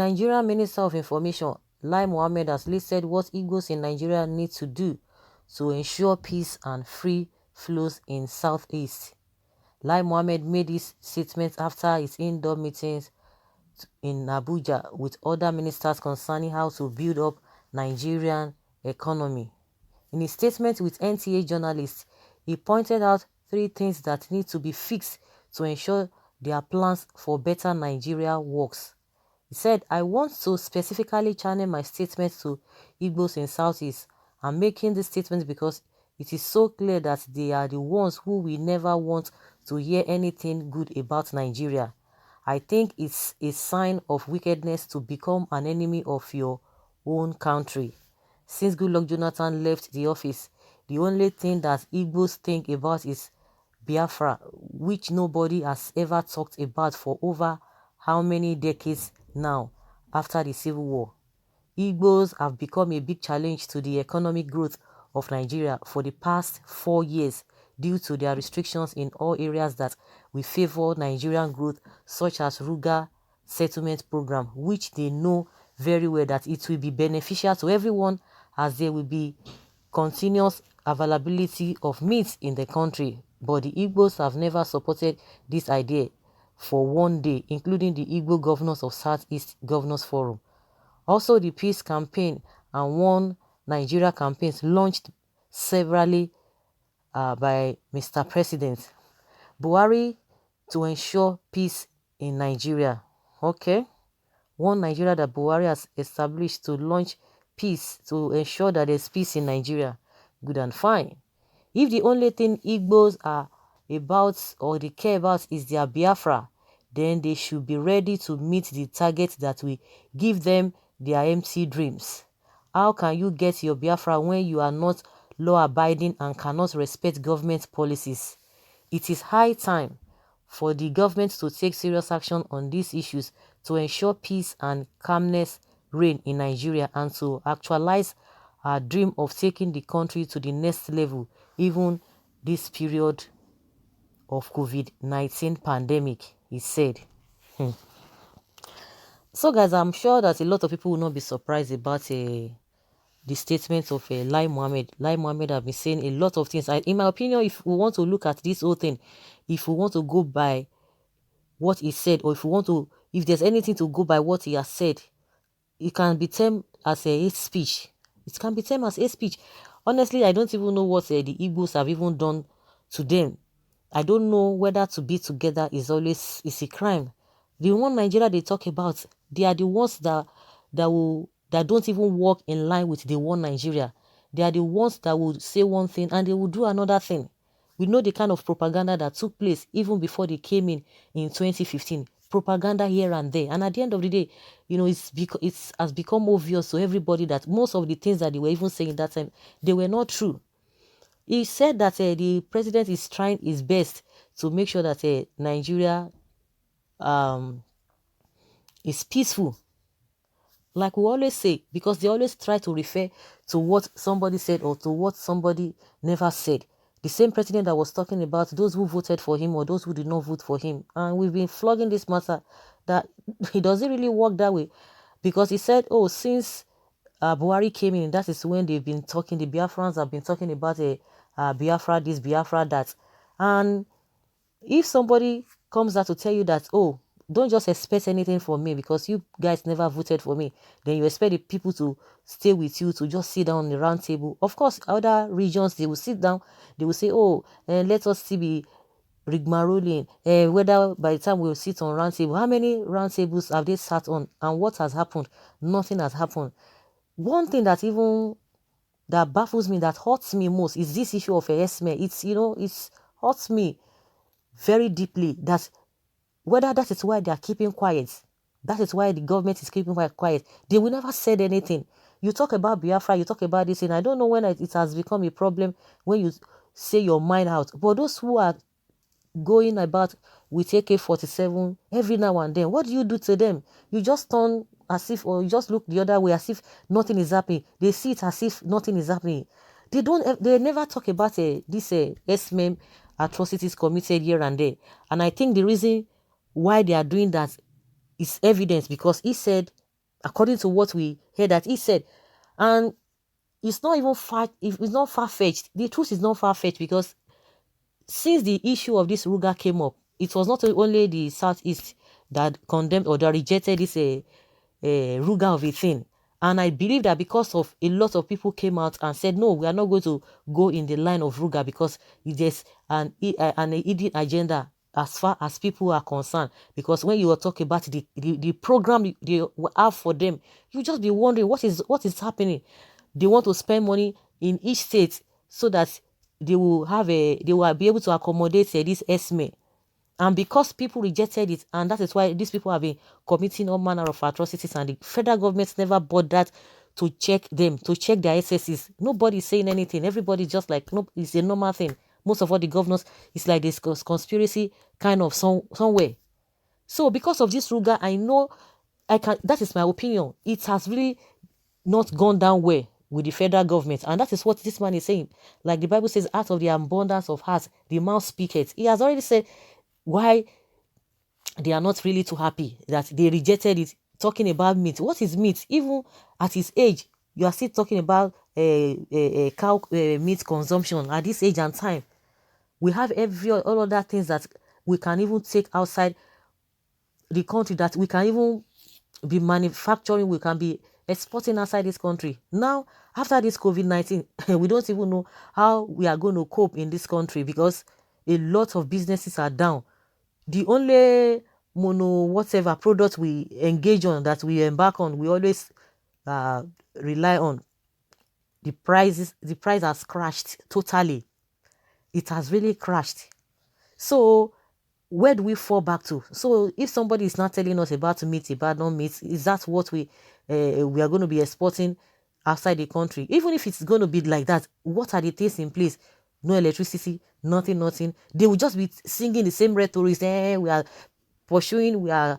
Nigerian Minister of Information, Lai Mohammed, has listed what Igbos in Nigeria need to do to ensure peace and free flows in Southeast. Lai Mohammed made this statement after his indoor meetings in Abuja with other ministers concerning how to build up Nigerian economy. In his statement with NTA journalists, he pointed out 3 things that need to be fixed to ensure their plans for better Nigeria works. He said, I want to specifically channel my statement to Igbos in Southeast. I'm making this statement because it is so clear that they are the ones who will never want to hear anything good about Nigeria. I think it's a sign of wickedness to become an enemy of your own country. Since Goodluck Jonathan left the office, the only thing that Igbos think about is Biafra, which nobody has ever talked about for over how many decades now after the Civil War. Igbos have become a big challenge to the economic growth of Nigeria for the past 4 years due to their restrictions in all areas that will favor Nigerian growth, such as Ruga Settlement Program, which they know very well that it will be beneficial to everyone as there will be continuous availability of meat in the country. But the Igbos have never supported this idea for one day, including the Igbo governors of Southeast Governors Forum. Also, the Peace Campaign and One Nigeria campaigns launched severally by Mr. President Buhari to ensure peace in Nigeria. Okay, One Nigeria that Buhari has established to launch peace, to ensure that there's peace in Nigeria. Good and fine. If the only thing Igbos are about or they care about is their Biafra, then they should be ready to meet the target that will give them their empty dreams. How can you get your Biafra when you are not law-abiding and cannot respect government policies? It is high time for the government to take serious action on these issues to ensure peace and calmness reign in Nigeria and to actualize our dream of taking the country to the next level, even this period of COVID-19 pandemic, he said. So guys, I'm sure that a lot of people will not be surprised about the statements of Lai Mohammed. Lai Mohammed have been saying a lot of things. In my opinion, if we want to look at this whole thing, if we want to go by what he said, or if there's anything to go by what he has said, it can be termed as a hate speech. It can be termed as hate speech. Honestly, I don't even know what the Igbos have even done to them. I don't know whether to be together is a crime. The one Nigeria they talk about, they are the ones that don't even work in line with the one Nigeria. They are the ones that will say one thing and they will do another thing. We know the kind of propaganda that took place even before they came in 2015. Propaganda here and there. And at the end of the day, you know, it has become obvious to everybody that most of the things that they were even saying that time, they were not true. He said that the president is trying his best to make sure that Nigeria is peaceful. Like we always say, because they always try to refer to what somebody said or to what somebody never said. The same president that was talking about those who voted for him or those who did not vote for him. And we've been flogging this matter that it doesn't really work that way. Because he said, oh, since Buhari came in, that is when they've been talking, the Biafrans have been talking about Biafra this, Biafra that. And if somebody comes out to tell you that, oh, don't just expect anything from me because you guys never voted for me, then you expect the people to stay with you, to just sit down on the round table. Of course, other regions, they will sit down, they will say, oh, let us see be rigmaroling, whether by the time we'll sit on round table, how many round tables have they sat on and what has happened? Nothing has happened. One thing that baffles me, that hurts me most is this issue of Esme. It's hurts me very deeply that whether that is why they are keeping quiet, that is why the government is keeping quiet, they will never said anything. You talk about Biafra, you talk about this, and I don't know when it has become a problem when you say your mind out. But those who are going about with AK-47 every now and then, what do you do to them? You just turn as if, or you just look the other way as if nothing is happening. They see it as if nothing is happening. They never talk about this SMM atrocities committed here and there. And I think the reason why they are doing that is evidence, because he said according to what we heard that he said. And it's not even far, if it's not far-fetched. The truth is not far-fetched, because since the issue of this Ruga came up, it was not only the Southeast that condemned or that rejected this Ruga of a thing. And I believe that because of a lot of people came out and said, no, we are not going to go in the line of Ruga, because there's an hidden agenda as far as people are concerned. Because when you are talking about the program they have for them, you just be wondering what is happening. They want to spend money in each state so that they will be able to accommodate this esme. And because people rejected it, and that is why these people have been committing all manner of atrocities, and the federal government never bothered to check them, to check their SSs. Nobody is saying anything. Everybody just like, no, it's a normal thing. Most of all the governors, it's like this conspiracy kind of somewhere. So because of this Ruga, I know that is my opinion. It has really not gone down well with the federal government. And that is what this man is saying. Like the Bible says, out of the abundance of heart, the mouth speaketh. He has already said why they are not really too happy that they rejected it, talking about meat. What is meat? Even at his age, you are still talking about cow meat consumption at this age and time. We have all other things that we can even take outside the country, that we can even be manufacturing, we can be exporting outside this country. Now, after this COVID-19, we don't even know how we are going to cope in this country, because a lot of businesses are down. The only whatever product we engage on, that we embark on, we always rely on. The price has crashed totally. It has really crashed. So where do we fall back to? So if somebody is not telling us about meat, about non-meat, is that what we are going to be exporting outside the country? Even if it's going to be like that, what are the things in place? No electricity, nothing. They will just be singing the same rhetoric. We are pursuing, we are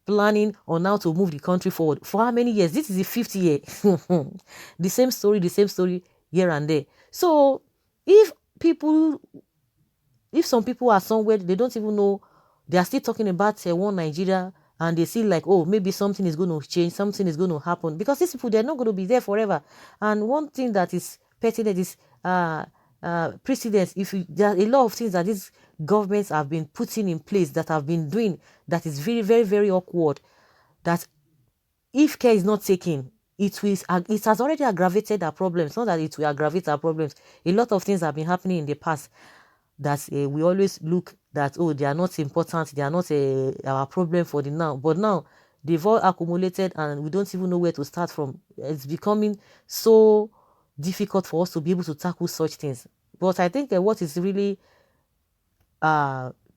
planning on how to move the country forward. For how many years? This is the 50th year. The same story here and there. So if some people are somewhere, they don't even know, they are still talking about one Nigeria, and they see like, oh, maybe something is going to change, something is going to happen, because these people, they're not going to be there forever. And one thing that is pertinent is precedence. There are a lot of things that these governments have been putting in place, that have been doing, that is very, very, very awkward, that if care is not taken, it has already aggravated our problems. Not that it will aggravate our problems. A lot of things have been happening in the past that we always look that, oh, they are not important, they are not our problem for the now. But now they've all accumulated, and we don't even know where to start from. It's becoming so difficult for us to be able to tackle such things. But I think what is really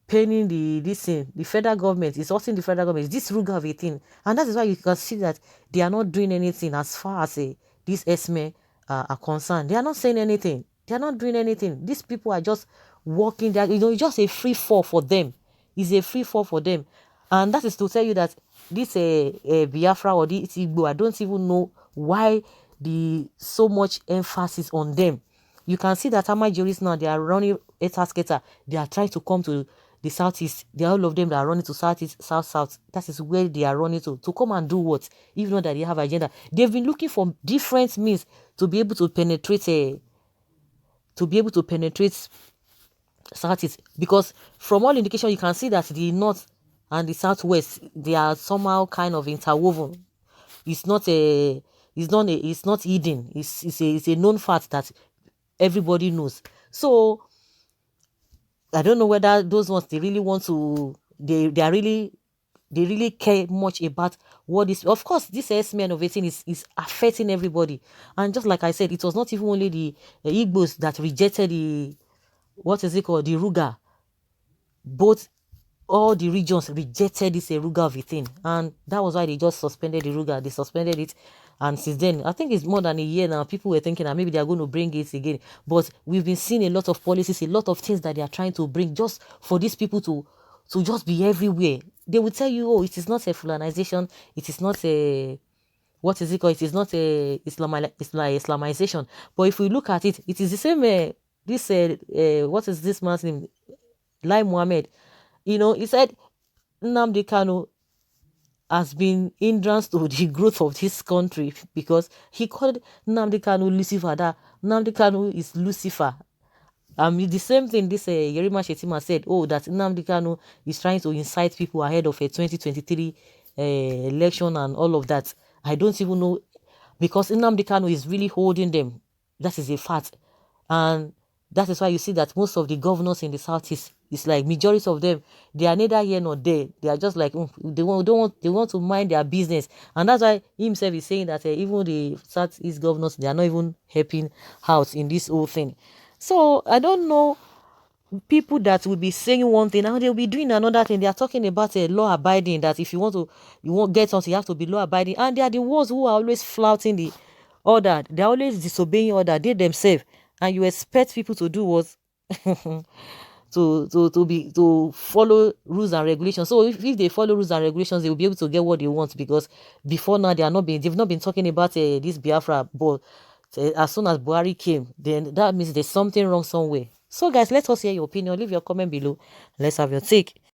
paining the federal government, is also in the federal government, this Ruga of a thing. And that is why you can see that they are not doing anything as far as these ESME are concerned. They are not saying anything. They are not doing anything. These people are just walking there. It's just a free fall for them. It's a free fall for them. And that is to tell you that this Biafra or this Igbo, I don't even know why so much emphasis on them. You can see that Amajoris now, they are running Etasketa. They are trying to come to the southeast. All of them that are running to southeast, south. That is where they are running to come and do what? Even though that they have agenda. They've been looking for different means to be able to penetrate southeast, because from all indication you can see that the north and the southwest, they are somehow kind of interwoven. It's not hidden. It's a known fact that everybody knows. So I don't know whether those ones, they really want to, they really care much about what is. Of course, this S-men innovating is affecting everybody. And just like I said, it was not even only the Igbos that rejected the, what is it called, the Ruga. Both, all the regions rejected this Ruga of a thing. And that was why they just suspended the Ruga. They suspended it. And since then, I think it's more than a year now, people were thinking that maybe they are going to bring it again. But we've been seeing a lot of policies, a lot of things that they are trying to bring just for these people to just be everywhere. They will tell you, oh, it is not a Fulanization. It is not a, what is it called? It is not a Islamization. But if we look at it, it is the same, what is this man's name? Lai Mohammed. He said Nnamdi Kanu has been hindrance to the growth of this country, because he called Nnamdi Kanu Lucifer. That Nnamdi Kanu is Lucifer. The same thing this Yerima Shetima said, oh, that Nnamdi Kanu is trying to incite people ahead of a 2023 election and all of that. I don't even know, because Nnamdi Kanu is really holding them. That is a fact. And that is why you see that most of the governors in the Southeast, it's like majority of them, they are neither here nor there. They are just like, they want to mind their business. And that's why he himself is saying that even the Southeast governors, they are not even helping out in this whole thing. So I don't know people that will be saying one thing and they'll be doing another thing. They are talking about a law abiding, that if you won't get something, you have to be law abiding. And they are the ones who are always flouting the order. They're always disobeying order, they themselves. And you expect people to do what? to follow rules and regulations. So if they follow rules and regulations, they will be able to get what they want, because before now they've not been talking about this Biafra, but as soon as Buhari came, then that means there's something wrong somewhere. So guys, let us hear your opinion. Leave your comment below. Let's have your take.